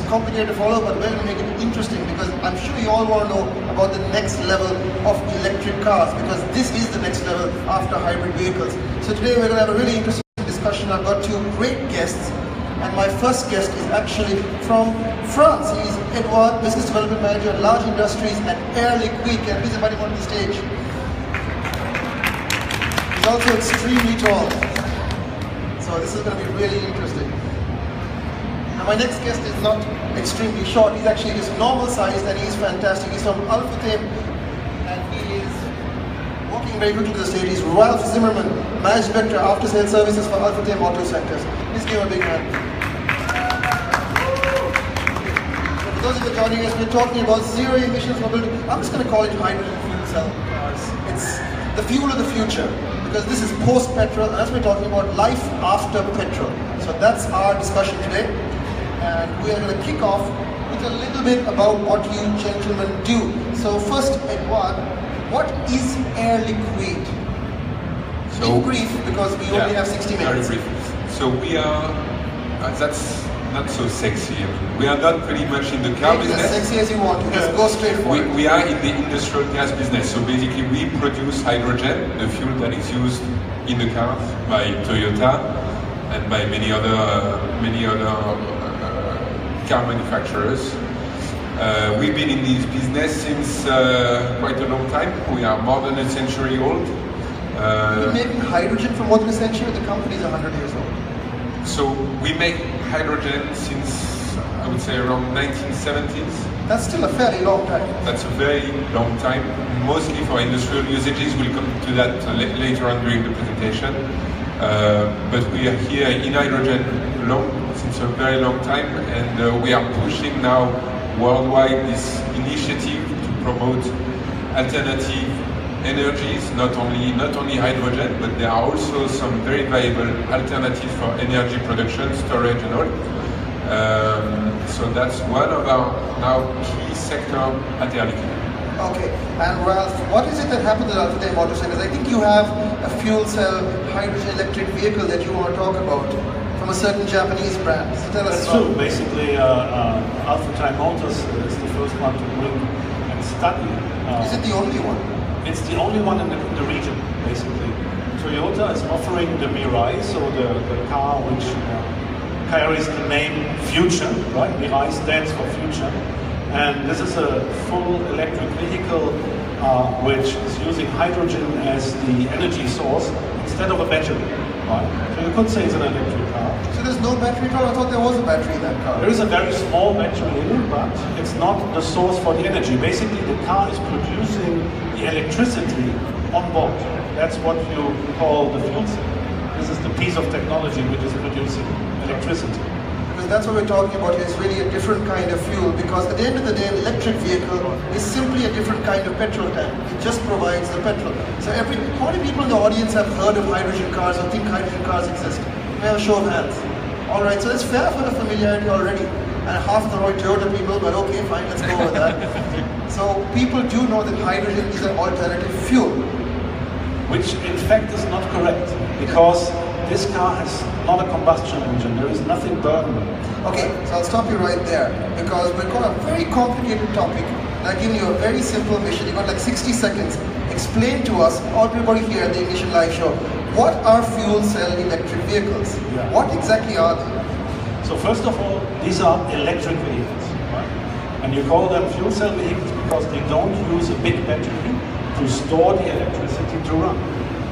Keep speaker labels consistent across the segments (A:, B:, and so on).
A: complicated to follow, but we're going to make it interesting because I'm sure you all want to know about the next level of electric cars, because this is the next level after hybrid vehicles. So today we're going to have a really interesting discussion. I've got two great guests, and my first guest is actually from France. He's Edouard, Business Development Manager at Large Industries at Air Liquide. And please invite him onto the stage. He's also extremely tall. So this is going to be really interesting. Now my next guest is not extremely short. He's actually just normal sized, and he's fantastic. He's from Alphatim, and he is walking very quickly to the stage. He's Ralph Zimmerman, Managing Director After Sales Services for Alphatim Auto Sectors. Please give him a big hand. So for those of you joining us, we're talking about zero emissions mobility. I'm just going to call it hydrogen fuel cell cars. It's the fuel of the future, because this is post-petrol, and as we're talking about life after petrol. So that's our discussion today, and we are going to kick off with a little bit about what you gentlemen do. So first, Edouard, what is Air Liquide? So, in brief, because we only have 60 minutes.
B: Very brief. So we are, that's not so sexy. I mean, we are not pretty much in the car business.
A: As sexy as you want, just go straight for it.
B: We are in the industrial gas business. So basically we produce hydrogen, the fuel that is used in the cars by Toyota and by many other car manufacturers. We've been in this business since quite a long time. We are more than a century old.
A: You're making hydrogen for more than a century? The company is 100 years old.
B: So we make hydrogen since, I would say, around 1970s.
A: That's still a fairly long time.
B: That's a very long time, mostly for industrial usages. We'll come to that later on during the presentation. But we are here in hydrogen since a very long time, and we are pushing now worldwide this initiative to promote alternative energies, not only hydrogen, but there are also some very viable alternatives for energy production, storage and all. So that's one of our now key sector at Air Liquide.
A: Okay, and Ralph, what is it that happened at Alphatim Auto Sectors? I think you have a fuel cell hydrogen electric vehicle that you want to talk about from a certain Japanese brand. So tell us.
C: That's true. Basically, Alphatim Motors is the first one to bring and study.
A: Is it the only one?
C: It's the only one in the region, basically. Toyota is offering the Mirai, so the car which carries the name Future, right? Mirai stands for future. And this is a full electric vehicle which is using hydrogen as the energy source instead of a battery, right? So you could say it's an electric car.
A: So there's no battery at all? I thought there was a battery in that car.
C: There is a very small battery in it, but it's not the source for the energy. Basically, the car is producing the electricity on board. That's what you call the fuel cell. This is the piece of technology which is producing electricity.
A: Because that's what we're talking about here. It's really a different kind of fuel, because at the end of the day, an electric vehicle is simply a different kind of petrol tank. It just provides the petrol. So how many people in the audience have heard of hydrogen cars or think hydrogen cars exist? We have a show of hands. All right, so that's fair for the familiarity already. And half of the Toyota people, but okay, fine, let's go with that. So people do know that hydrogen is an alternative fuel.
C: Which in fact is not correct, because this car has not a combustion engine. There is nothing burning.
A: Okay, so I'll stop you right there, because we've got a very complicated topic, and I've given you a very simple mission. You've got like 60 seconds. Explain to us, everybody here at the Ignition Live Show, what are fuel cell electric vehicles?
C: Yeah.
A: What exactly are they?
C: So first of all, these are electric vehicles, right? And you call them fuel cell vehicles because they don't use a big battery to store the electricity to run.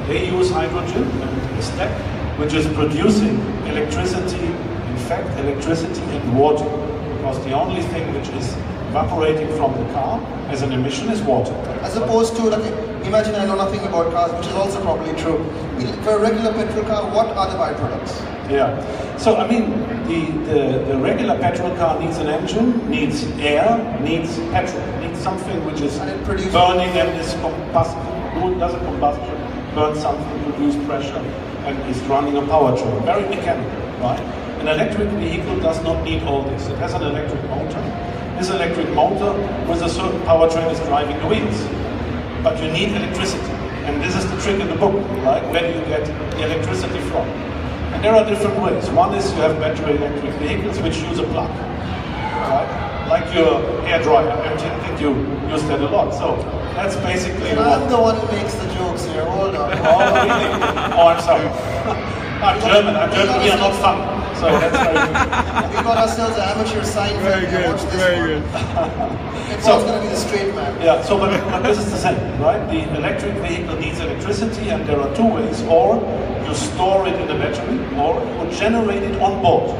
C: They use hydrogen and a stack which is producing electricity, in fact electricity and water, because the only thing which is evaporating from the car as an emission is water.
A: As opposed to, like, imagine I know nothing about cars, which is also probably true. For a regular petrol car, what are the byproducts?
C: Yeah, so I mean, the regular petrol car needs an engine, needs air, needs petrol, needs something which is burning and is combustible, does a combustion, burns something, produces pressure, and is running a powertrain, very mechanical, right? An electric vehicle does not need all this. It has an electric motor. This electric motor with a certain powertrain is driving the wheels. But you need electricity. And this is the trick in the book, right? Where do you get the electricity from? And there are different ways. One is you have battery electric vehicles which use a plug. like your hair dryer. I think you use that a lot. So that's basically.
A: And I'm the one who makes the jokes here. Hold on.
C: Oh, really? Oh, I'm sorry. I'm German. We are not fun. So that's very good.
A: We got ourselves an amateur Seinfeld.
D: Very good. Very good.
A: It's going to be the straight man.
C: Yeah. So, but this is the same, right? The electric vehicle needs electricity, and there are two ways: or you store it in the battery, or you generate it on board.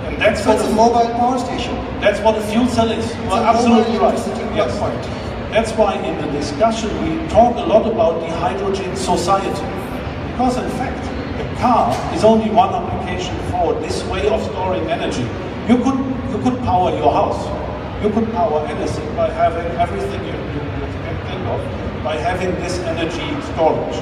C: And that's
A: So it's a mobile power station.
C: That's what a fuel cell is.
A: It's
C: Well,
A: a
C: absolutely
A: mobile
C: right.
A: electricity
C: Yes.
A: point.
C: That's why in the discussion we talk a lot about the hydrogen society. Because in fact, a car is only one application for this way of storing energy. You could power your house. You could power anything by having everything you can think of, by having this energy storage.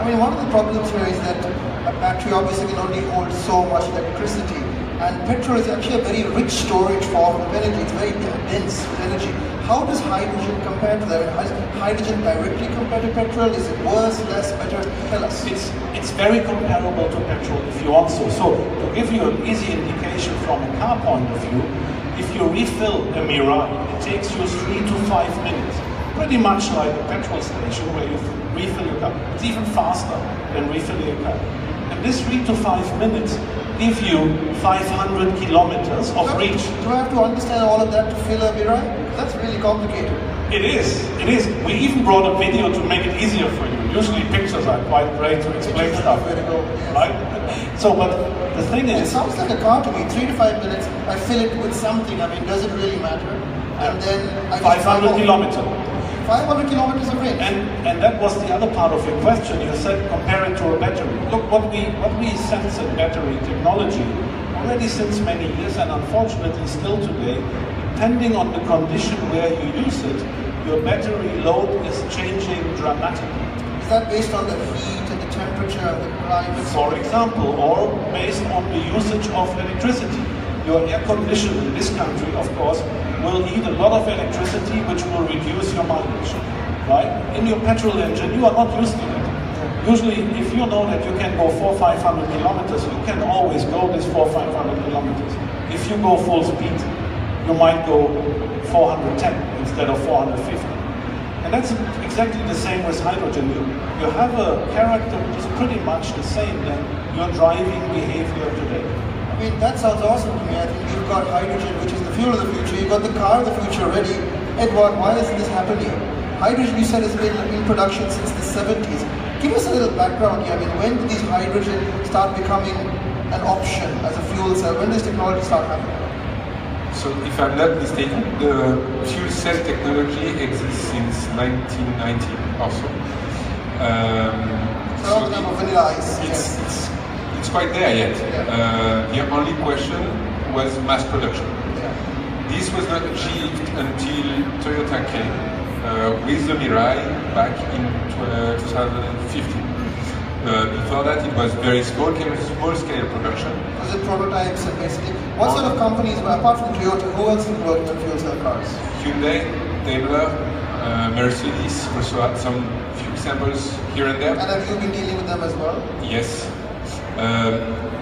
A: I mean, one of the problems here is that a battery obviously can only hold so much electricity. And petrol is actually a very rich storage form of energy. It's very dense with energy. How does hydrogen compare to that? Is hydrogen directly compared to petrol? Is it worse, less, better? Tell us.
C: It's very comparable to petrol if you want so. So to give you an easy indication from a car point of view, if you refill a Mirai, it takes you 3 to 5 minutes. Pretty much like a petrol station where you refill your car. It's even faster than refilling a car. And this 3 to 5 minutes give you 500 kilometers of reach.
A: Do I have to understand all of that to fill a Mirai? That's really complicated.
C: It is. We even brought a video to make it easier for you. Usually pictures are quite great to explain stuff.
A: Where to go, yes.
C: Right? So, but the thing
A: It
C: is,
A: sounds like a car to me. 3 to 5 minutes, I fill it with something. I mean, does it really matter? And then I just
C: 500 kilometers.
A: 500 kilometers of range.
C: And that was the other part of your question. You said compare it to a battery. Look, what we sense in battery technology already since many years, and unfortunately still today, depending on the condition where you use it, your battery load is changing dramatically.
A: Is that based on the heat and the temperature and the climate?
C: For example, or based on the usage of electricity. Your air conditioner in this country, of course, will need a lot of electricity, which will reduce your mileage. Right? In your petrol engine, you are not used to it. Usually, if you know that you can go 400-500 kilometers, you can always go this 400-500 kilometers. If you go full speed, you might go 410 instead of 450. And that's exactly the same with hydrogen. You have a character which is pretty much the same than your driving behavior today.
A: I mean, that sounds awesome to me. I think you've got hydrogen, which is the fuel of the future. You've got the car of the future ready. Edward, why isn't this happening? Hydrogen, you said, has been in production since the 70s. Give us a little background here. I mean, when did these hydrogen start becoming an option as a fuel cell? When does technology start happening?
B: So, if I'm not mistaken, the fuel cell technology exists since 1990 also.
A: So the vanilla ice.
B: It's quite there yet.
A: Yeah.
B: The only question was mass production.
A: Yeah.
B: This was not achieved until Toyota came with the Mirai back in 2015. Before that, it was very small scale production.
A: Was it prototypes and basically? What sort of companies, apart from Toyota, who else is working on fuel cell cars?
B: Hyundai, Daimler, Mercedes also had some few samples here and there.
A: And have you been dealing with them as well?
B: Yes.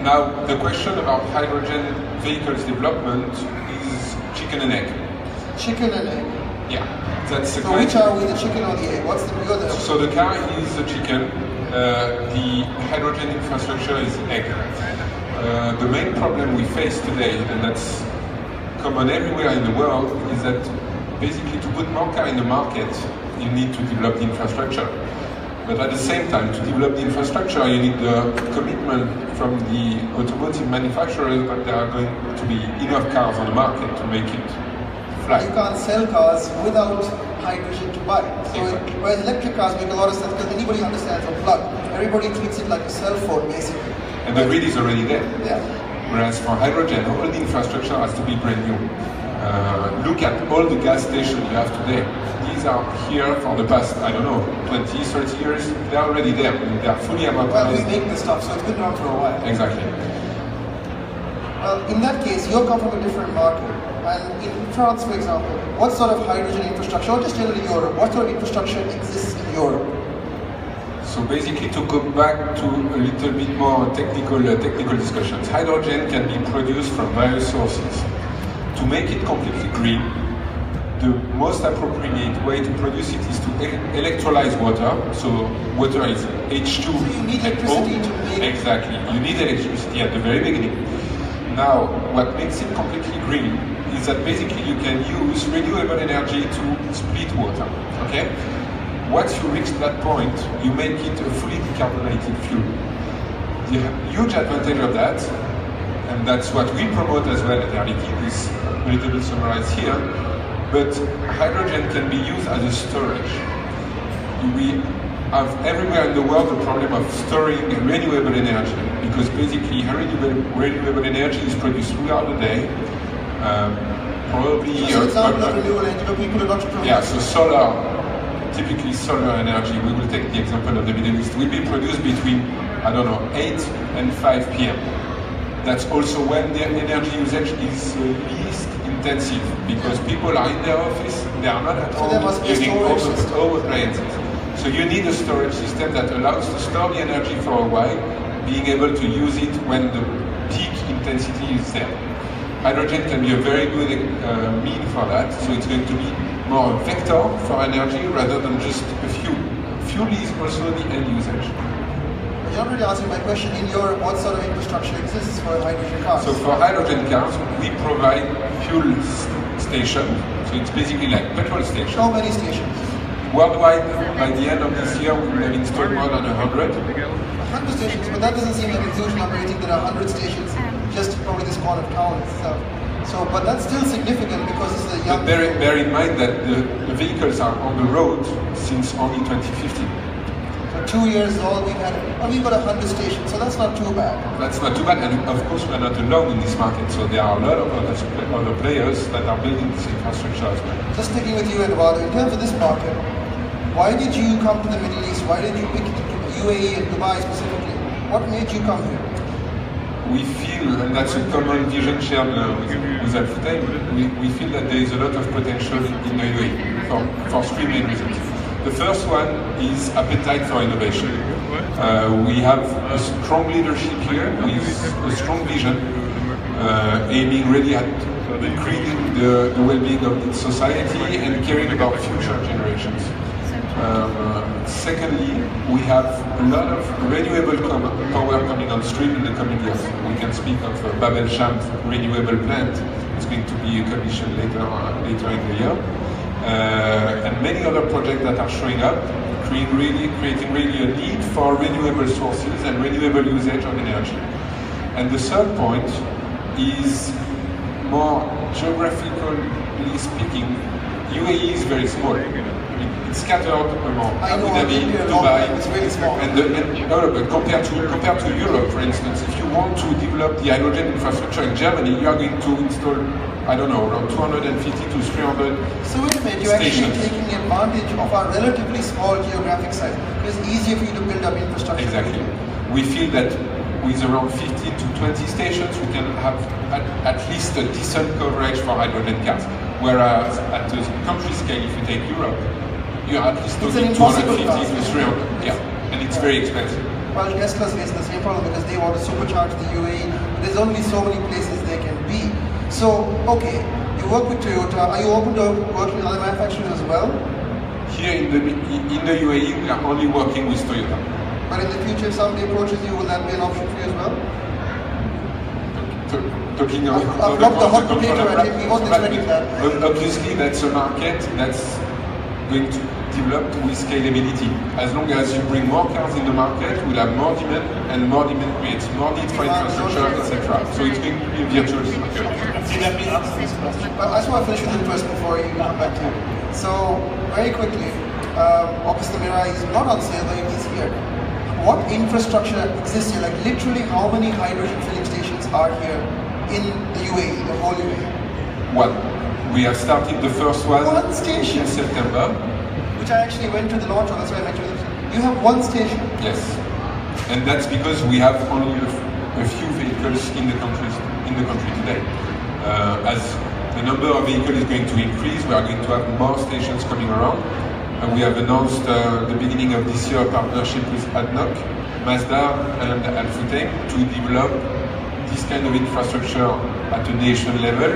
B: Now, the question about hydrogen vehicles development is chicken and egg.
A: Chicken and egg.
B: Yeah, that's the
A: So which are we, the chicken or the egg? What's the other?
B: So the car is the chicken, the hydrogen infrastructure is egg. The main problem we face today, and that's common everywhere in the world, is that basically to put more car in the market, you need to develop the infrastructure. But at the same time, to develop the infrastructure, you need the commitment from the automotive manufacturers that there are going to be enough cars on the market to make it fly.
A: You can't sell cars without hydrogen to buy. So
B: Exactly.
A: whereas electric cars make a lot of sense because anybody understands a plug. Everybody treats it like a cell phone, basically.
B: And the grid is already there.
A: Yeah.
B: Whereas for hydrogen, all the infrastructure has to be brand new. Look at all the gas stations you have today. These are here for the past, I don't know, 20, 30 years. They're already there. They are fully
A: Well, we
B: amortized.
A: make this stuff, so it's been around for a while.
B: Exactly.
A: Well, in that case, you come from a different market. And in France, for example, what sort of hydrogen infrastructure, or just generally Europe, what sort of infrastructure exists in Europe?
B: So basically, to go back to a little bit more technical discussions, hydrogen can be produced from various sources. To make it completely green, the most appropriate way to produce it is to electrolyze water. So water is H2.
A: So you need electricity to make...
B: Exactly. You need electricity at the very beginning. Now, what makes it completely green is that basically you can use renewable energy to split water. Okay? Once you reach that point, you make it a fully decarbonated fuel. The huge advantage of that, and that's what we promote as well at Air Liquide, is a little bit summarized here, but hydrogen can be used as a storage. We have everywhere in the world the problem of storing renewable energy, because basically renewable energy is produced throughout the day. Probably...
A: Just an example of renewable energy, but people are not sure.
B: Yeah, so solar, typically solar energy, we will take the example of the Middle East, will be produced between, I don't know, 8 and 5 p.m. That's also when the energy usage is least intensive, because people are in their office, they are not at home using all appliances. So you need a storage system that allows to store the energy for a while, being able to use it when the peak intensity is there. Hydrogen can be a very good mean for that, so it's going to be more a vector for energy rather than just a fuel. Fuel is also the end usage.
A: You're not really answering my question. In Europe, what sort of infrastructure exists for hydrogen cars?
B: So for hydrogen cars, we provide fuel stations. So it's basically like petrol stations.
A: How many stations?
B: Worldwide, by the end of this year, we will have installed more than 100.
A: 100 stations, but that doesn't seem like a huge number. I think there are 100 stations just probably this corner of town itself. So, but that's still significant because it's a young...
B: But bear in mind that the vehicles are on the road since only 2015.
A: 2 years old, we've got 100 stations, so that's not too bad.
B: That's not too bad, and of course we're not alone in this market, so there are a lot of other players that are building this infrastructure as well.
A: Just sticking with you, Eduardo, in terms of this market, why did you come to the Middle East? Why did you pick UAE and Dubai specifically? What made you come here?
B: We feel, and that's a common vision shared with Al-Futtaim, we feel that there is a lot of potential in the UAE for three main reasons. The first one is appetite for innovation. We have a strong leadership here with a strong vision, aiming really at increasing the well-being of the society and caring about future generations. Secondly, we have a lot of renewable power coming on stream in the coming years. We can speak of Bab el-Shams renewable plant. It's going to be commissioned later in the year. And many other projects that are showing up, creating really a need for renewable sources and renewable usage of energy. And the third point is more geographically speaking, UAE is very small. It's scattered among Abu Dhabi, Dubai, but compared to Europe, for instance, if you want to develop the hydrogen infrastructure in Germany, you are going to install, I don't know, around 250 to 300
A: So wait a minute, you're actually taking advantage of our relatively small geographic size. It's easier for you to build up infrastructure.
B: Exactly. We feel that with around 15 to 20 stations, we can have at least a decent coverage for hydrogen cars. Whereas at the country scale, if you take Europe, you're at least talking 250 to 300. Yeah, and it's very expensive.
A: Well, Tesla's facing the same problem because they want to supercharge the UAE, but there's only so many places they can be. So, okay, you work with Toyota. Are you open to working with other manufacturers as well?
B: Here in the UAE, we are only working with Toyota.
A: But in the future, if somebody approaches you, will that be an option for you as well?
B: Talking about
A: I've got the hot potato, I think we won't expect that.
B: Obviously, that's a market that's going to develop with scalability. As long as you bring more cars in the market, we'll have more demand, and more demand creates more need for infrastructure, etc. So it's going to be a virtuous circle.
C: Let me answer this question.
A: I just want to finish with it first before you come back to you. So, very quickly, obviously Mira is not on sale, but he's here. What infrastructure exists here? Like literally how many hydrogen filling stations are here in the UAE, the whole UAE?
B: One. We have started the first one
A: station
B: in September.
A: Which I actually went to the launch on, that's why I mentioned it. You have one station?
B: Yes. And that's because we have only a few vehicles in the country today. As the number of vehicles is going to increase, we are going to have more stations coming around. And we have announced the beginning of this year a partnership with ADNOC, Mazda and Al-Futtaim to develop this kind of infrastructure at a nation level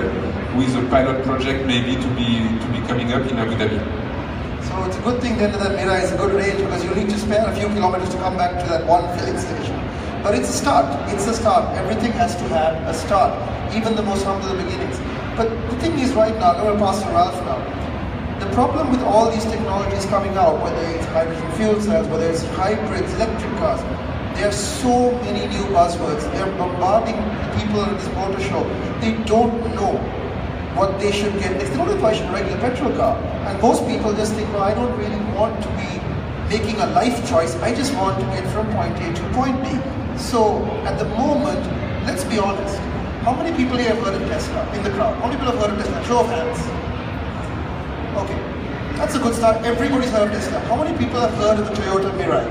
B: with a pilot project maybe to be coming up in Abu Dhabi.
A: So it's a good thing then that Mirai is a good range, because you need to spare a few kilometers to come back to that one filling station. But it's a start. It's a start. Everything has to have a start, even the most humble beginnings. But the thing is, right now, I'm going to pass to Ralph now. The problem with all these technologies coming out, whether it's hydrogen fuel cells, whether it's hybrids, electric cars, there are so many new buzzwords. They're bombarding people at this motor show. They don't know what they should get next. They don't know if I should regular petrol car. And most people just think, well, I don't really want to be making a life choice. I just want to get from point A to point B. So at the moment, let's be honest. How many people here have heard of Tesla in the crowd? How many people have heard of Tesla? Show of hands. Okay, that's a good start. Everybody's heard of Tesla. How many people have heard of the Toyota Mirai?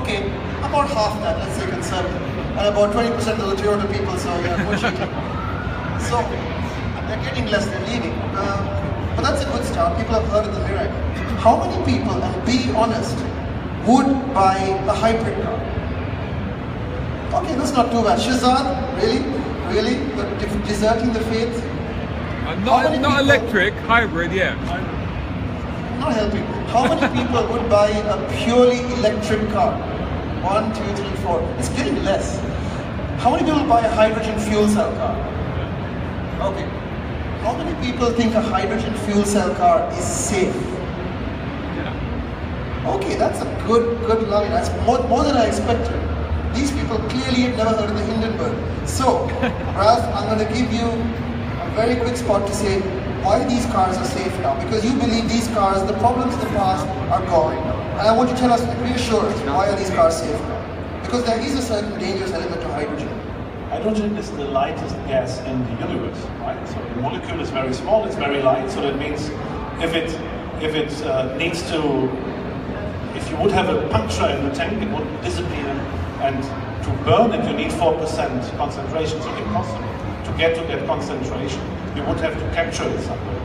A: Okay, about half that, let's say conservative. And about 20% of the Toyota people, so yeah, more cheating. So, they're getting less, they're leaving. But that's a good start. People have heard of the Mirai. How many people, and be honest, would buy a hybrid car? Okay, that's not too bad. Shazad, really? Really? But deserting the faith?
D: Not electric, hybrid, yeah.
A: Not helping. How many people would buy a purely electric car? 1, 2, 3, 4. It's getting less. How many people buy a hydrogen fuel cell car? Okay. How many people think a hydrogen fuel cell car is safe? Okay, that's a good line. That's more than I expected. These people clearly have never heard of the Hindenburg. So, Ralph, I'm going to give you a very quick spot to say why these cars are safe now. Because you believe these cars, the problems in the past are gone. And I want you to tell us, reassure us, why are these cars safe now? Because there is a certain dangerous element to hydrogen.
C: Hydrogen is the lightest gas in the universe, right? So the molecule is very small, it's very light, so that means if it if you would have a puncture in the tank, it would disappear, and to burn it you need 4% concentration, so impossible to get to that concentration. You would have to capture it somewhere.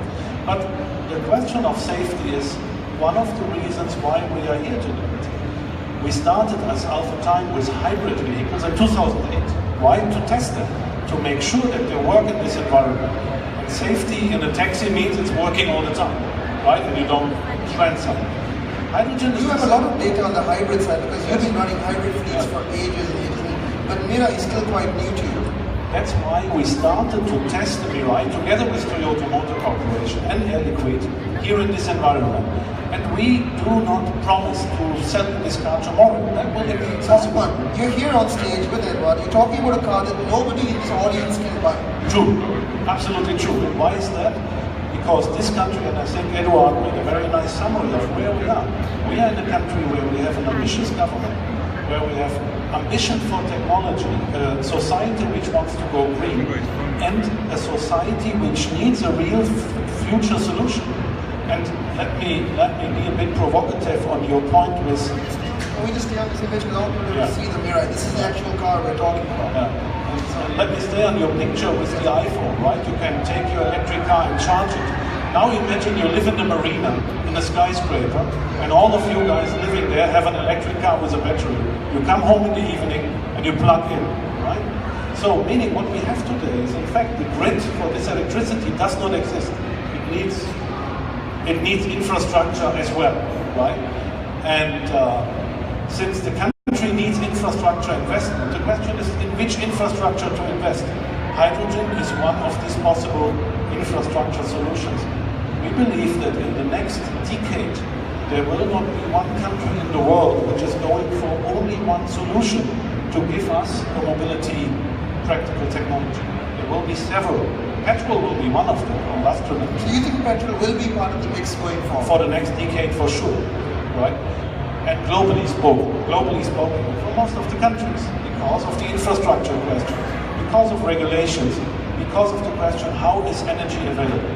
C: But the question of safety is one of the reasons why we are here today. We started as Alpha Time with hybrid vehicles in 2008. Why? To test them, to make sure that they work in this environment. And safety in a taxi means it's working all the time, right? And you don't trend something. Hydrogen is...
A: You have a lot of data on the hybrid side, because you've been running hybrid fleets for ages and ages. But Mirai is still quite new to you.
C: That's why we started to test the Mirai together with Toyota Motor Corporation and Air Liquide here in this environment. And we do not promise to sell this car tomorrow. That will be possible.
A: You're here on stage with Edward. You're talking about a car that nobody in this audience can buy.
C: True. Absolutely true. And why is that? Because this country, and I think Edward made a very nice summary of where we are. We are in a country where we have an ambitious government, where we have ambition for technology, a society which wants to go green, and a society which needs a real future solution. And let me be a bit provocative on your point with...
A: Can we just stay on this image without to see the Mirai? This is the actual car we're talking about.
C: And let me stay on your picture with the iPhone, right? You can take your electric car and charge it. Now imagine you live in the marina, in a skyscraper, and all of you guys living there have an electric car with a battery. You come home in the evening and you plug in, right? So, meaning what we have today is, in fact, the grid for this electricity does not exist. It needs infrastructure as well, right? And since the country needs infrastructure investment, the question is in which infrastructure to invest. Hydrogen is one of these possible infrastructure solutions. We believe that in the next decade, there will not be one country in the world which is going for only one solution to give us a mobility practical technology. There will be several. Petrol will be one of them, industrial.
A: So you think petrol will be part of the mix going forward?
C: For the next decade, for sure, right? And globally spoken for most of the countries, because of the infrastructure question, because of regulations, because of the question, how is energy available?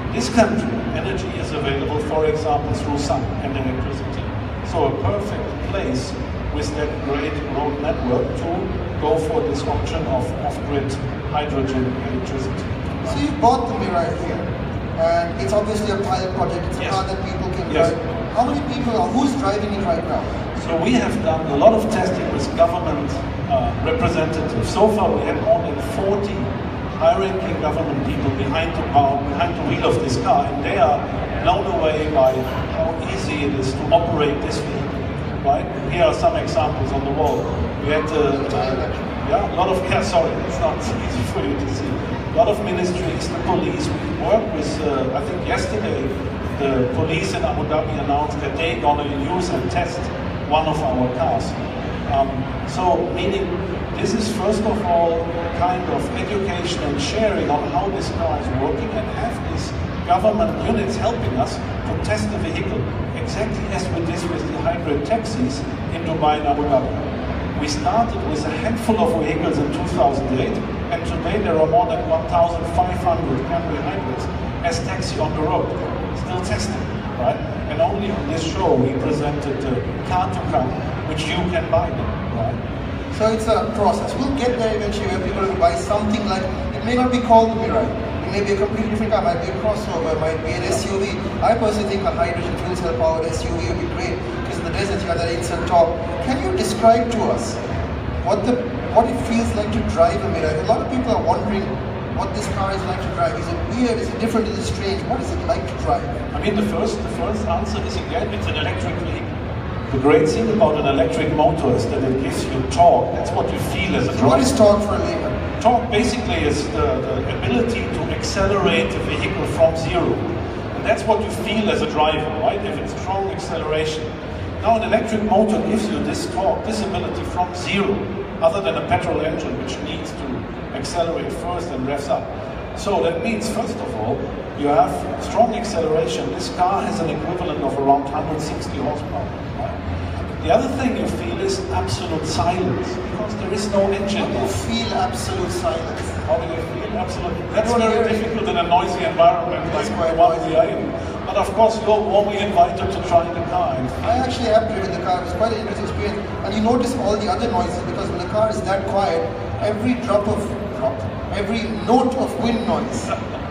C: In this country, energy is available, for example, through sun and electricity. So a perfect place with that great road network to go for this option of off-grid hydrogen electricity.
A: So you bought the Mirai here, and it's obviously a pilot project. It's a car that people can drive. How many people are, who's driving it right now?
C: So we have done a lot of testing with government representatives. So far we had more than 40 high-ranking government people behind the wheel of this car, and they are blown away by how easy it is to operate this vehicle. Right? Here are some examples on the wall. We had a lot of, sorry, it's not easy for you to see. A lot of ministries, the police. We worked with, I think yesterday, the police in Abu Dhabi announced that they're going to use and test one of our cars. So, meaning, this is first of all kind of education and sharing on how this car is working, and have these government units helping us to test the vehicle, exactly as we did with the hybrid taxis in Dubai and Abu Dhabi. We started with a handful of vehicles in 2008, and today there are more than 1,500 Camry hybrids as taxi on the road, still testing, right? And only on this show we presented the car to come, which you can buy them, right?
A: So it's a process. We'll get there eventually where people will buy something like, it may not be called the Mirai. It may be a completely different car, might be a crossover, might be an SUV. I personally think a hydrogen fuel cell powered SUV would be great, because in the desert you have that instant top. Can you describe to us what it feels like to drive a Mirai? A lot of people are wondering what this car is like to drive. Is it weird? Is it different? Is it strange? What is it like to drive?
C: I mean, the first answer is, again, it's an electric vehicle. The great thing about an electric motor is that it gives you torque. That's what you feel as a driver.
A: What is torque for a layman?
C: Torque basically is the ability to accelerate the vehicle from zero. And that's what you feel as a driver, right? If it's strong acceleration. Now an electric motor gives you this torque, this ability from zero, other than a petrol engine which needs to accelerate first and revs up. So that means, first of all, you have strong acceleration. This car has an equivalent of around 160 horsepower. The other thing you feel is absolute silence, because there is no engine.
A: How do you feel absolute silence?
C: How do you feel absolute? That's very difficult in a noisy environment like the one we are in. But of course, you're warmly invited to try the car.
A: I actually have driven the car. It was quite an interesting experience. And you notice all the other noises, because when the car is that quiet, every every note of wind noise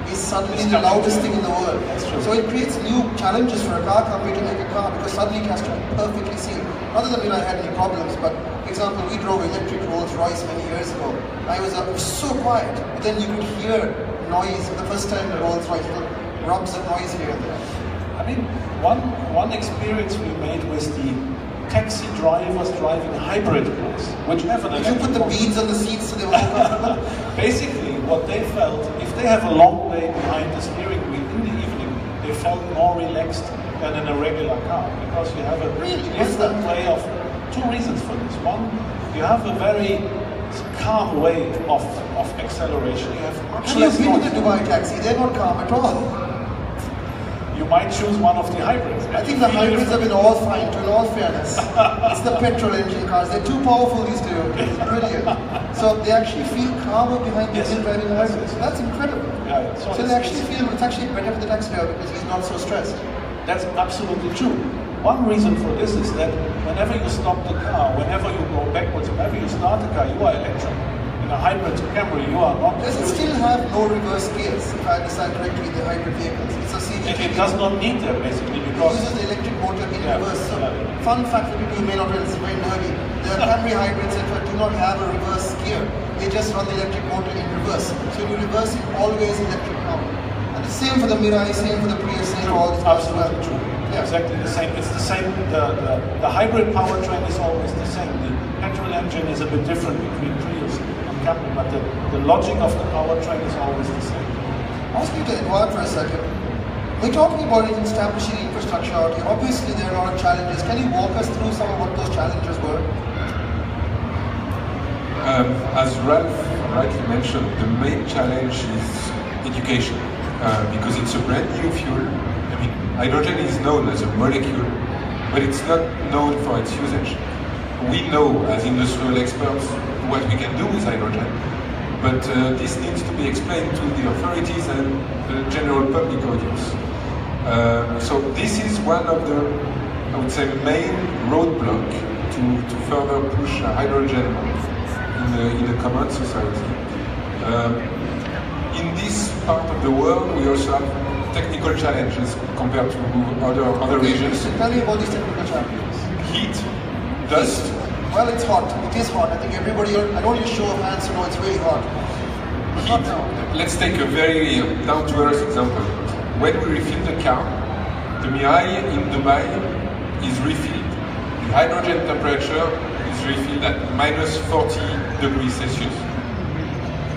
A: is suddenly the loudest thing in the world. So it creates new challenges for a car company to make a car, because suddenly it has to be perfectly sealed. Not that I had any problems, but for example, we drove electric Rolls Royce many years ago. I was so quiet, but then you could hear noise for the first time the Rolls Royce, little rubs of noise here and there.
C: I mean, one experience we made was the taxi drivers driving hybrid cars, which have an electric.
A: Did you put the beads on the seats so they were more comfortable?
C: Basically, what they felt, if they have a long day behind the steering wheel in the evening, they felt more relaxed than in a regular car, because you have a different way of, two reasons for this. One, you have a very calm way of acceleration. You have much less
A: been
C: noise.
A: in the Dubai taxi, they're not calm at all.
C: You might choose one of the hybrids.
A: I think the hybrids have been all fine, in all fairness. It's the petrol engine cars, they're too powerful these days. It's brilliant. So they actually feel calmer behind the wheel driving a hybrid. So that's incredible.
C: Yeah,
A: so they actually feel it's actually better for the taxi driver because he's not so stressed.
C: That's absolutely true. One reason for this is that whenever you stop the car, whenever you go backwards, whenever you start the car, you are electric. In a hybrid Camry, you are not.
A: Does it still have no reverse gears, if I understand correctly, the hybrid vehicles? It's a CVT.
C: It does not need them, basically, because
A: it uses the electric motor in reverse. So, fun fact for people who may not realize, it's very nerdy. The Camry hybrids, etc., do not have a reverse gear. They just run the electric motor in reverse. So you reverse it, always electric power. And the same for the Mirai, same for the Prius, same for all these cars.
C: Absolutely true. Yeah. Exactly the same. It's the same. The hybrid powertrain is always the same. The petrol engine is a bit different between Prius and Camry, but the logic of the powertrain is always the same.
A: I was going to involve for a second. We're talking about establishing infrastructure out here. Obviously, there are a lot of challenges. Can you walk us through some of what those challenges were?
B: As Ralph rightly mentioned, the main challenge is education, because it's a brand new fuel. I mean, hydrogen is known as a molecule, but it's not known for its usage. We know, as industrial experts, what we can do with hydrogen, but this needs to be explained to the authorities and the general public audience. So this is one of the, I would say, main roadblock to further push hydrogen in the common society. In this part of the world, we also have technical challenges compared to other regions.
A: Tell me about these technical challenges.
B: Heat, dust.
A: Well, it's hot. It is hot. I think everybody, I don't need a show of hands to know it's really hot.
B: Let's take a very down-to-earth example. When we refill the car, the Mirai in Dubai is refilled. The hydrogen temperature is refilled at minus 40 degrees Celsius.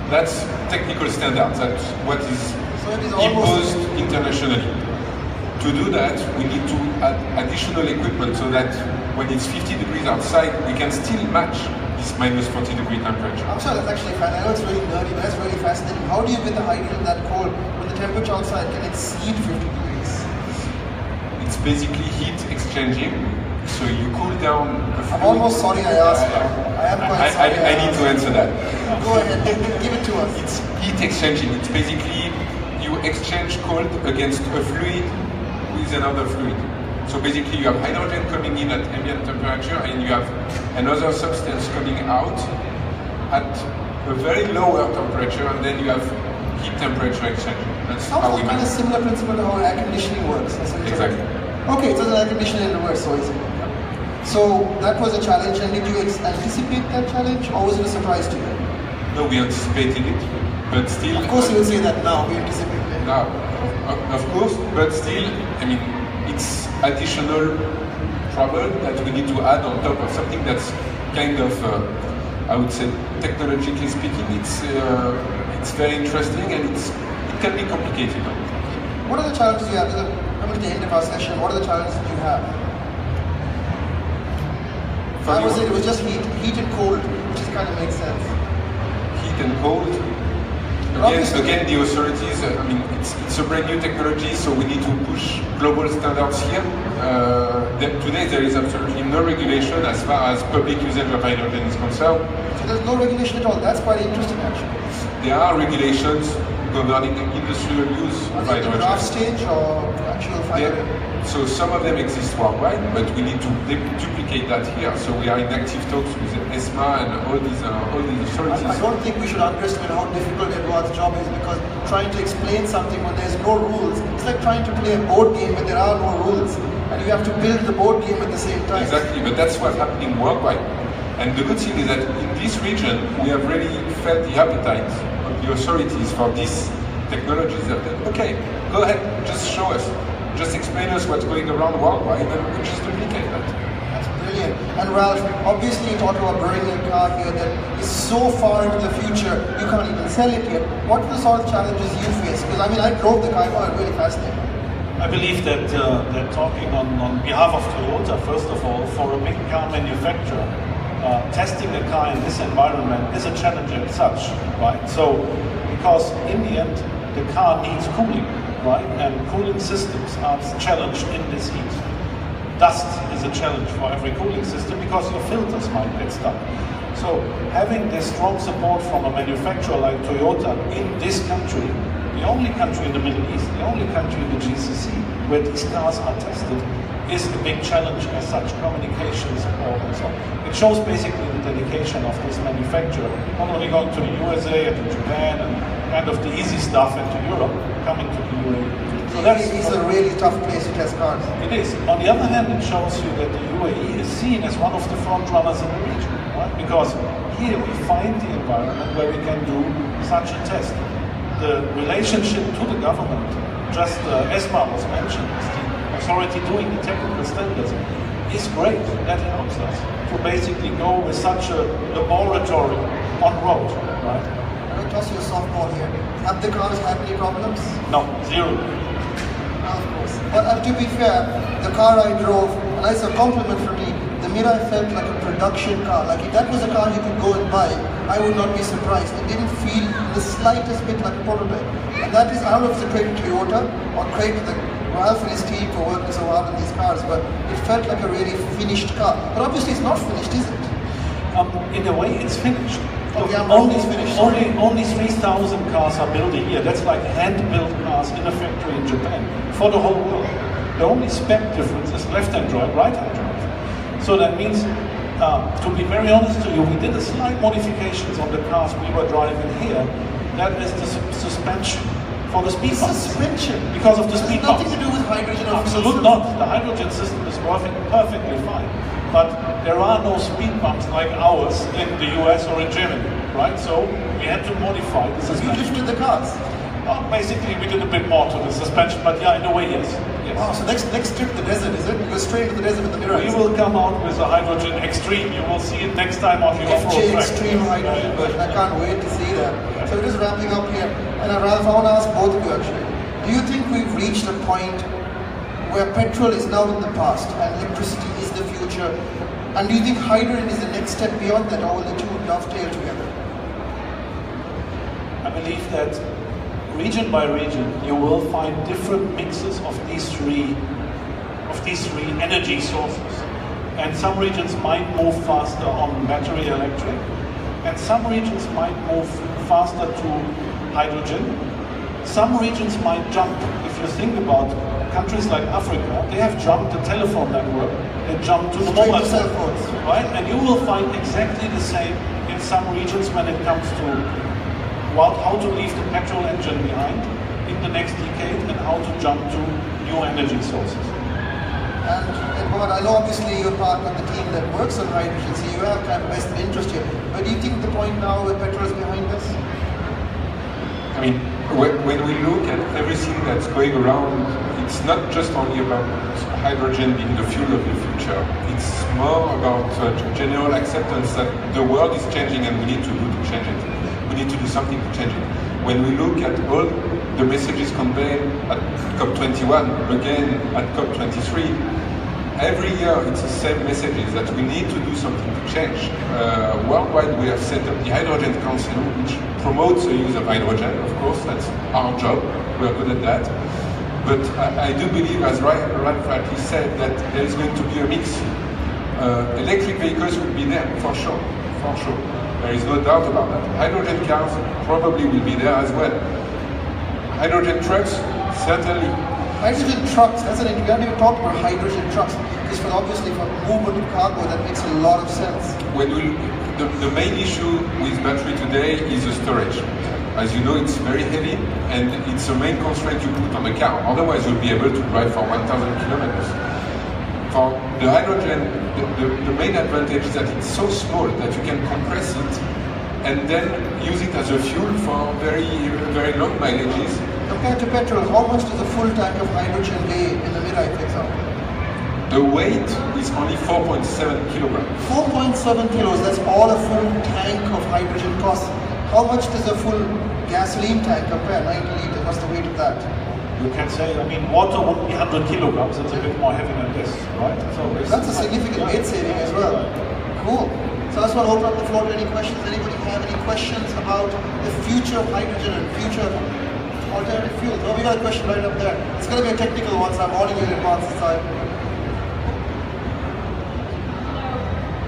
B: That's technical standard. That's what is imposed internationally. To do that, we need to add additional equipment so that when it's 50 degrees outside, we can still match this minus 40 degree temperature.
A: I'm sorry, that's actually fine. I know it's really nerdy, but that's really fascinating. How do you get the hydrogen that cold when the temperature outside can exceed 50 degrees?
B: It's basically heat exchanging. So you cool down the fluid.
A: I'm almost sorry I asked. I am quite sorry.
B: I need to answer that.
A: Go ahead, give it to us.
B: It's heat exchanging. It's basically you exchange cold against a fluid with another fluid. So basically you have hydrogen coming in at ambient temperature and you have another substance coming out at a very lower temperature, and then you have heat temperature exchange. That's how we
A: kind of similar principle to how air conditioning works.
B: Exactly.
A: Okay, so the air conditioning in reverse, so easy. So that was a challenge, and did you anticipate that challenge, or was it a surprise to you?
B: No, we anticipated it, but still...
A: Of course you would say that now, we anticipated it.
B: Now, of course, but still, I mean, it's additional trouble that we need to add on top of something that's kind of, I would say, technologically speaking, it's very interesting and it can be complicated.
A: What are the challenges you have? Coming to the end of our session, what are the challenges you have? I would say it was just heat and cold, which just kind of makes sense.
B: Heat and cold. Again, the authorities, I mean, it's a brand new technology, so we need to push global standards here. Today there is absolutely no regulation as far as public usage of hydrogen is concerned.
A: So there's no regulation at all. That's quite interesting, actually.
B: There are regulations regarding industrial use of hydrogen.
A: Draft stage or actual hydrogen?
B: So some of them exist worldwide, but we need to duplicate that here. So we are in active talks with ESMA and all these authorities.
A: I don't think we should underestimate how difficult Edward's job is, because trying to explain something when there's no rules, it's like trying to play a board game when there are no rules, and you have to build the board game at the same time.
B: Exactly, but that's what's happening worldwide. And the good thing is that in this region, we have really felt the appetite of the authorities for these technologies. That, okay, go ahead, just show us. Just explain us what's going around worldwide, and we'll just duplicate that.
A: That's brilliant. And Ralph, obviously you talked about building a car here that is so far into the future, you can't even sell it yet. What are the sort of challenges you face? Because I mean, I drove the car, I found it really fascinating.
C: I believe that talking on behalf of Toyota, first of all, for a big car manufacturer, testing a car in this environment is a challenge as such, right? So, because in the end, the car needs cooling, right? And cooling systems are challenged in this heat. Dust is a challenge for every cooling system because your filters might get stuck. So having this strong support from a manufacturer like Toyota in this country, the only country in the Middle East, the only country in the GCC where these cars are tested, is a big challenge as such, communication support and so on. It shows basically the dedication of this manufacturer, not only going to the USA and to Japan and kind of the easy stuff into Europe, coming to the UAE.
A: So it's a really tough place to test cars.
C: It is. On the other hand, it shows you that the UAE is seen as one of the front runners in the region, right? Because here we find the environment where we can do such a test. The relationship to the government, just ESMA was mentioned, the authority doing the technical standards, is great. That helps us to basically go with such a laboratory on road, right?
A: I'm going to toss you a softball here. Have the cars had any problems?
C: No, zero.
A: Of course. But to be fair, the car I drove, and it's a compliment for me, the Mirai felt like a production car. Like if that was a car you could go and buy, I would not be surprised. It didn't feel the slightest bit like a prototype. And that is, I don't know if it's a credit to Toyota or credit to Ralph and his team for working so hard on these cars, but it felt like a really finished car. But obviously it's not finished, is it?
C: In a way, it's finished.
A: Okay,
C: only 3,000 cars are built a year. That's like hand-built cars in a factory in Japan for the whole world. The only spec difference is left-hand drive, right-hand drive. So that means, to be very honest to you, we did a slight modifications on the cars we were driving here. That is the suspension for the speed bumps.
A: Suspension?
C: Because of the speed bumps.
A: Nothing to do with hydrogen or
C: Absolutely not. The hydrogen system is working perfectly fine. But there are no speed bumps like ours in the US or in Germany, right? So we had to modify the suspension.
A: You lifted the cars?
C: Well, basically, we did a bit more to the suspension, but yeah, in a way, yes.
A: Wow, so next trip the desert, is it? You go straight into the desert with the mirrors.
C: We will come out with a hydrogen extreme. You will see it next time on the off-road
A: FJ
C: track.
A: Extreme hydrogen version. I can't wait to see that. So we're just wrapping up here. And Ralph, I want to ask both of you actually. Do you think we've reached a point where petrol is now in the past and electricity is the future? And do you think hydrogen is the next step beyond that, or will the two dovetail together?
C: I believe that region by region, you will find different mixes of these three energy sources. And some regions might move faster on battery electric, and some regions might move faster to hydrogen. Some regions might jump. If you think about countries like Africa, they have jumped the telephone network, they jumped to the mobile
A: cell phones,
C: right? And you will find exactly the same in some regions when it comes to how to leave the petrol engine behind in the next decade and how to jump to new energy sources.
A: And Edward, I know obviously you're part of the team that works on hydrogen, so you have kind of best interest here. But do you think the point now where petrol is behind us?
B: I mean, when we look at everything that's going around, it's not just only about hydrogen being the fuel of the future. It's more about general acceptance that the world is changing and we need to do to change it. We need to do something to change it. When we look at all the messages conveyed at COP21, again at COP23, every year it's the same messages that we need to do something to change. Worldwide we have set up the Hydrogen Council, which promotes the use of hydrogen. Of course, that's our job, we are good at that. But I do believe, as Ralph rightly said, that there is going to be a mix. Electric vehicles will be there, for sure, for sure. There is no doubt about that. Hydrogen cars probably will be there as well. Hydrogen trucks, certainly.
A: Hydrogen trucks, that's an we haven't even talked about hydrogen trucks. Because obviously for movement of cargo, that makes a lot of sense.
B: When the main issue with battery today is the storage. As you know, it's very heavy and it's the main constraint you put on the car. Otherwise, you'll be able to drive for 1,000 kilometers. For the hydrogen, the main advantage is that it's so small that you can compress it and then use it as a fuel for very, very long mileages.
A: Compared to petrol, how much does a full tank of hydrogen weigh in the midnight, for example?
B: The weight is only 4.7 kilograms.
A: 4.7 kilos, that's all a full tank of hydrogen costs. How much does a full gasoline tank compare? 90 liters, what's the weight of that?
C: You can say, I mean, water would be 100 kilograms, it's a bit more heavy than this, right? So
A: that's a significant weight saving as well. Cool. So I just want to open up the floor to any questions. Anybody have any questions about the future of hydrogen and future of alternative fuels? Oh, we got a question right up there. It's going to be a technical one, so I'm warning you in advance this time.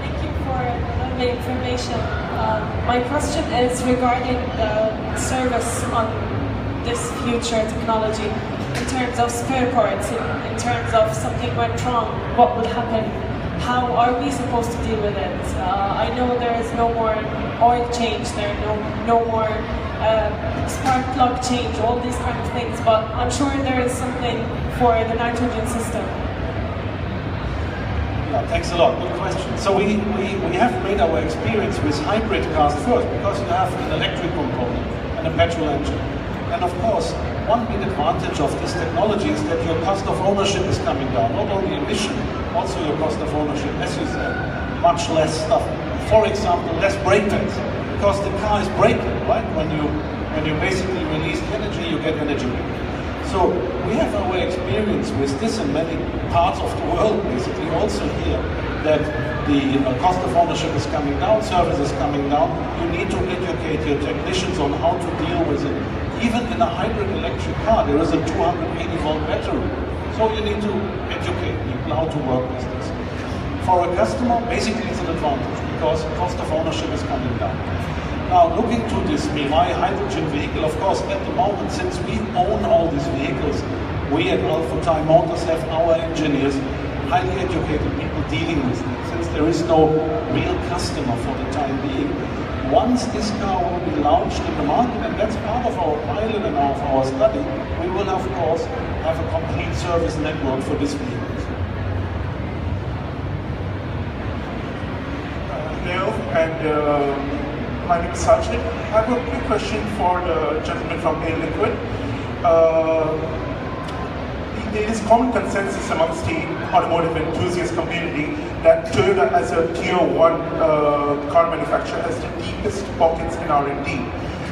E: Thank you for the information. My question is regarding the service on this future technology in terms of spare parts, in terms of something went wrong, what would happen? How are we supposed to deal with it? I know there is no more oil change, there are no more spark plug change, all these kind of things, but I'm sure there is something for the nitrogen system.
C: Yeah, thanks a lot, good question. So we have made our experience with hybrid cars first, because you have an electric component and a petrol engine. And of course, one big advantage of this technology is that your cost of ownership is coming down. Not only emission, also your cost of ownership, as you said, much less stuff. For example, less brake pads, because the car is braking, right? When you basically release the energy, you get energy back. So we have our experience with this in many parts of the world, basically also here, that the cost of ownership is coming down, service is coming down. You need to educate your technicians on how to deal with it. Even in a hybrid electric car, there is a 280 volt battery. So you need to educate people how to work with this. For a customer, basically it's an advantage because cost of ownership is coming down. Now looking to this Mirai hydrogen vehicle, of course at the moment, since we own all these vehicles, we at Alpha Time Motors have our engineers, highly educated people dealing with it, since there is no real customer for the time being. Once this car will be launched in the market, and that's part of our pilot and of our study, we will of course have a complete service network for this vehicle.
F: And
C: My name is Sajid. I have a quick question for the gentleman from Air Liquid. There is common consensus amongst the automotive enthusiast community that Toyota as a tier 1 car manufacturer has the deepest pockets in R&D.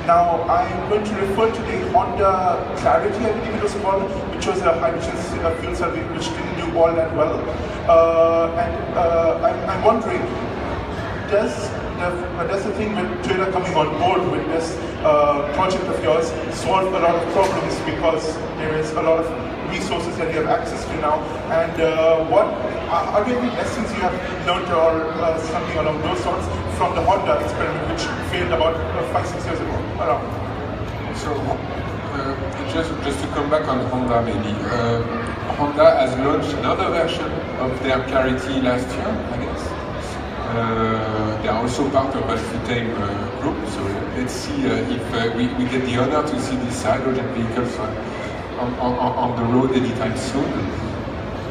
C: Now, I'm going to refer to the Honda Clarity, I believe it was called, which was a hydrogen fuel cell which didn't do all that well. I'm wondering, does the thing with Toyota coming on board with this project of yours solve a lot of problems, because there is a lot of resources that you have access to now, and what are there any lessons you have learned or something along those sorts from the Honda experiment, which failed about 5-6 years ago around?
B: So just to come back on Honda maybe, Honda has launched another version of their Clarity last year, I guess. They are also part of Alfitame group, so let's see if we get the honor to see these hydrogen vehicles on the road anytime soon.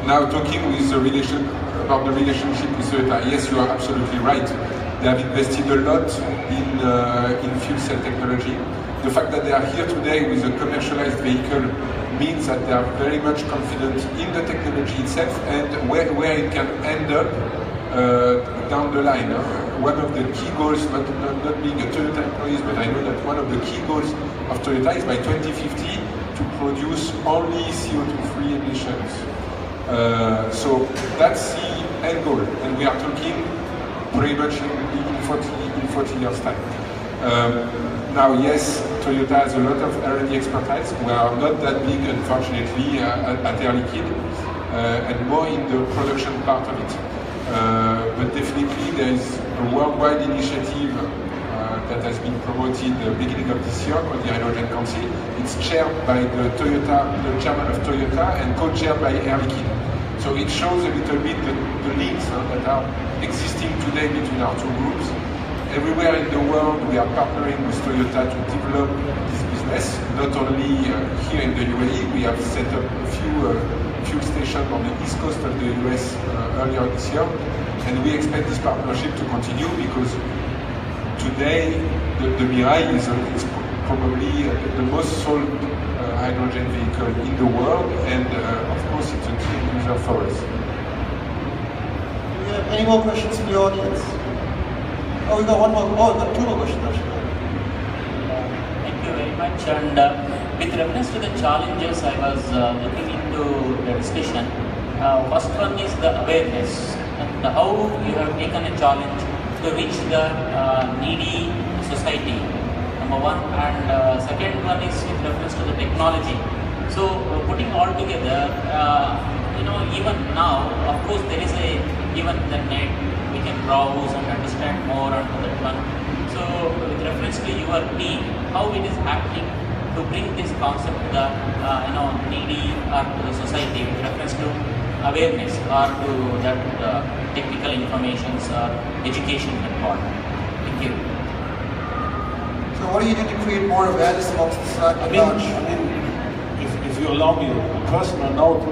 B: Now, talking with about the relationship with Toyota, yes, you are absolutely right. They have invested a lot in fuel cell technology. The fact that they are here today with a commercialized vehicle means that they are very much confident in the technology itself and where it can end up down the line. One of the key goals, not being a Toyota employee, but I know that one of the key goals of Toyota is by 2050 to produce only CO2-free emissions. So that's the end goal, and we are talking pretty much in 40 years' time. Now, yes, Toyota has a lot of R&D expertise. We are not that big, unfortunately, at Air Liquide, and more in the production part of it. But definitely there is a worldwide initiative that has been promoted the beginning of this year called the Hydrogen Council. It's chaired by the chairman of Toyota, and co-chaired by Air Liquide. So it shows a little bit the links that are existing today between our two groups. Everywhere in the world we are partnering with Toyota to develop this business. Not only here in the UAE, we have set up a few fuel stations on the east coast of the US earlier this year, and we expect this partnership to continue because today the Mirai is probably the most sold hydrogen vehicle in the world, and of course it's a key user for us.
A: Do we have any more questions from the audience? Oh, we got one more. Oh, we got two more questions actually.
F: Thank you very much. And with reference to the challenges, I was looking into the discussion. First one is the awareness and how you have taken a challenge to reach the needy society, number one. And second one is with reference to the technology. So putting all together, even now, of course, there is even the net, we can browse and understand more on that one. So with reference to your team, how it is happening to bring this concept to the needy or to the society with reference to awareness or to that technical informations or education part. Thank you.
A: So what do you do to create more awareness amongst the society?
C: If you allow me a personal note,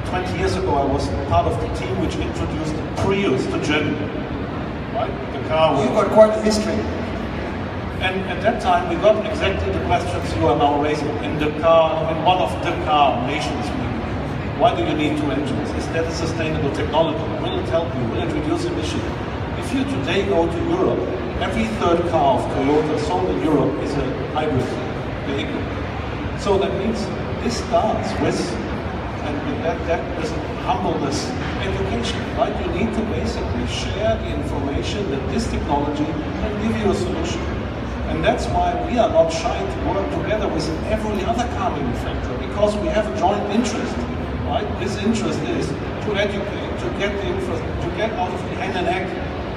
C: 20 years ago I was part of the team which introduced Prius to Germany. Right? The car.
A: You've got quite a history.
C: And at that time we got exactly the questions you are now raising in the car, in one of the car nations. Why do you need two engines? Is that a sustainable technology? Will it help you? Will it reduce emissions? If you today go to Europe, every third car of Toyota sold in Europe is a hybrid vehicle. So that means this starts with, and with that is humbleness, education, right? You need to basically share the information that this technology can give you a solution. And that's why we are not shy to work together with every other car manufacturer, because we have a joint interest, right? This interest is to educate, to get the to get out of the hen and egg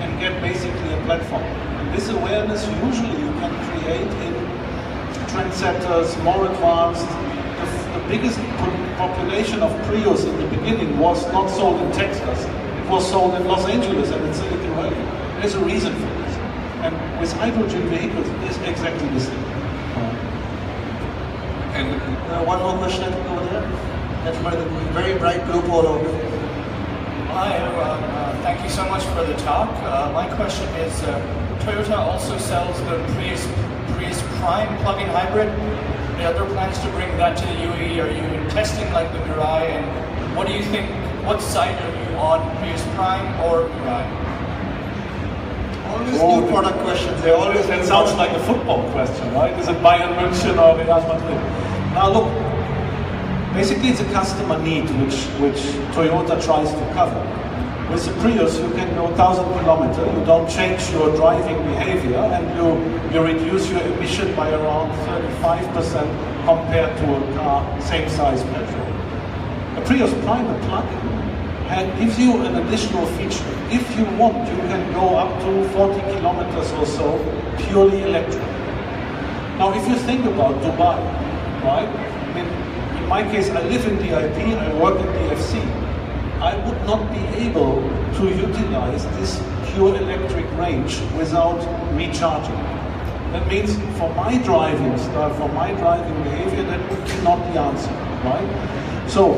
C: and get basically a platform. And this awareness usually you can create in trendsetters, more advanced. The biggest population of Prius in the beginning was not sold in Texas, it was sold in Los Angeles and in Silicon Valley. There's a reason for this. And with hydrogen vehicles, it's exactly the same.
B: And
A: one more question I think over there. That's one of the very bright blue polo.
G: Hi, thank you so much for the talk. My question is, Toyota also sells the Prius Prime plug-in hybrid. Are there plans to bring that to the UAE? Are you testing like the Mirai? And what do you think? What side are you on, Prius Prime or Mirai?
A: Always new product questions. They always.
C: That sounds like a football question, right? Is it Bayern München or Real Madrid? Now look, basically it's a customer need which Toyota tries to cover. With the Prius, you can go 1,000 kilometers, you don't change your driving behavior, and you reduce your emission by around 35% compared to a car same size petrol. A Prius Prime, a plug-in, gives you an additional feature. If you want, you can go up to 40 kilometers or so purely electric. Now, if you think about Dubai, right? I mean, in my case, I live in DIP, I work in DFC. I would not be able to utilize this pure electric range without recharging. That means for my driving style, for my driving behavior, that would be not the answer, right? So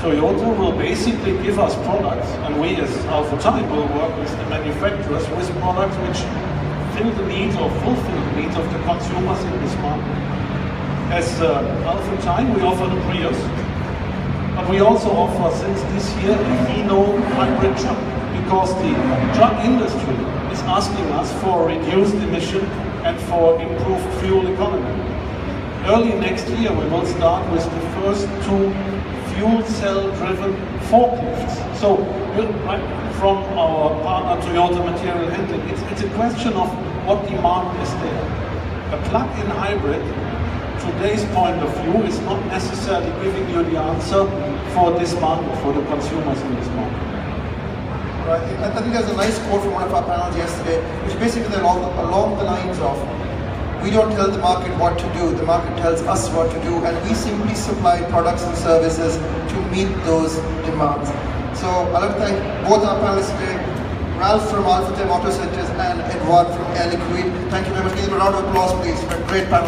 C: Toyota will basically give us products, and we as Alpha Time will work with the manufacturers with products which fill the needs or fulfill the needs of the consumers in this market. As Alpha Time, we offer the Prius, but we also offer, since this year, a Hino hybrid truck, because the truck industry is asking us for reduced emission and for improved fuel economy. Early next year, we will start with the first 2 fuel cell-driven forklifts. So, right from our partner Toyota Material Handling, it's a question of what demand is there. A plug-in hybrid, today's point of view, is not necessarily giving you the answer for this market, for the consumers in this market.
A: Right. I think there's a nice quote from one of our panels yesterday, which basically along the lines of, we don't tell the market what to do, the market tells us what to do, and we simply supply products and services to meet those demands. So I'd like to thank both our panelists today, Ralph from Alpha Time Auto Centers and Edward from Air Liquide. Thank you very much. Give them a round of applause, please, for a great panel.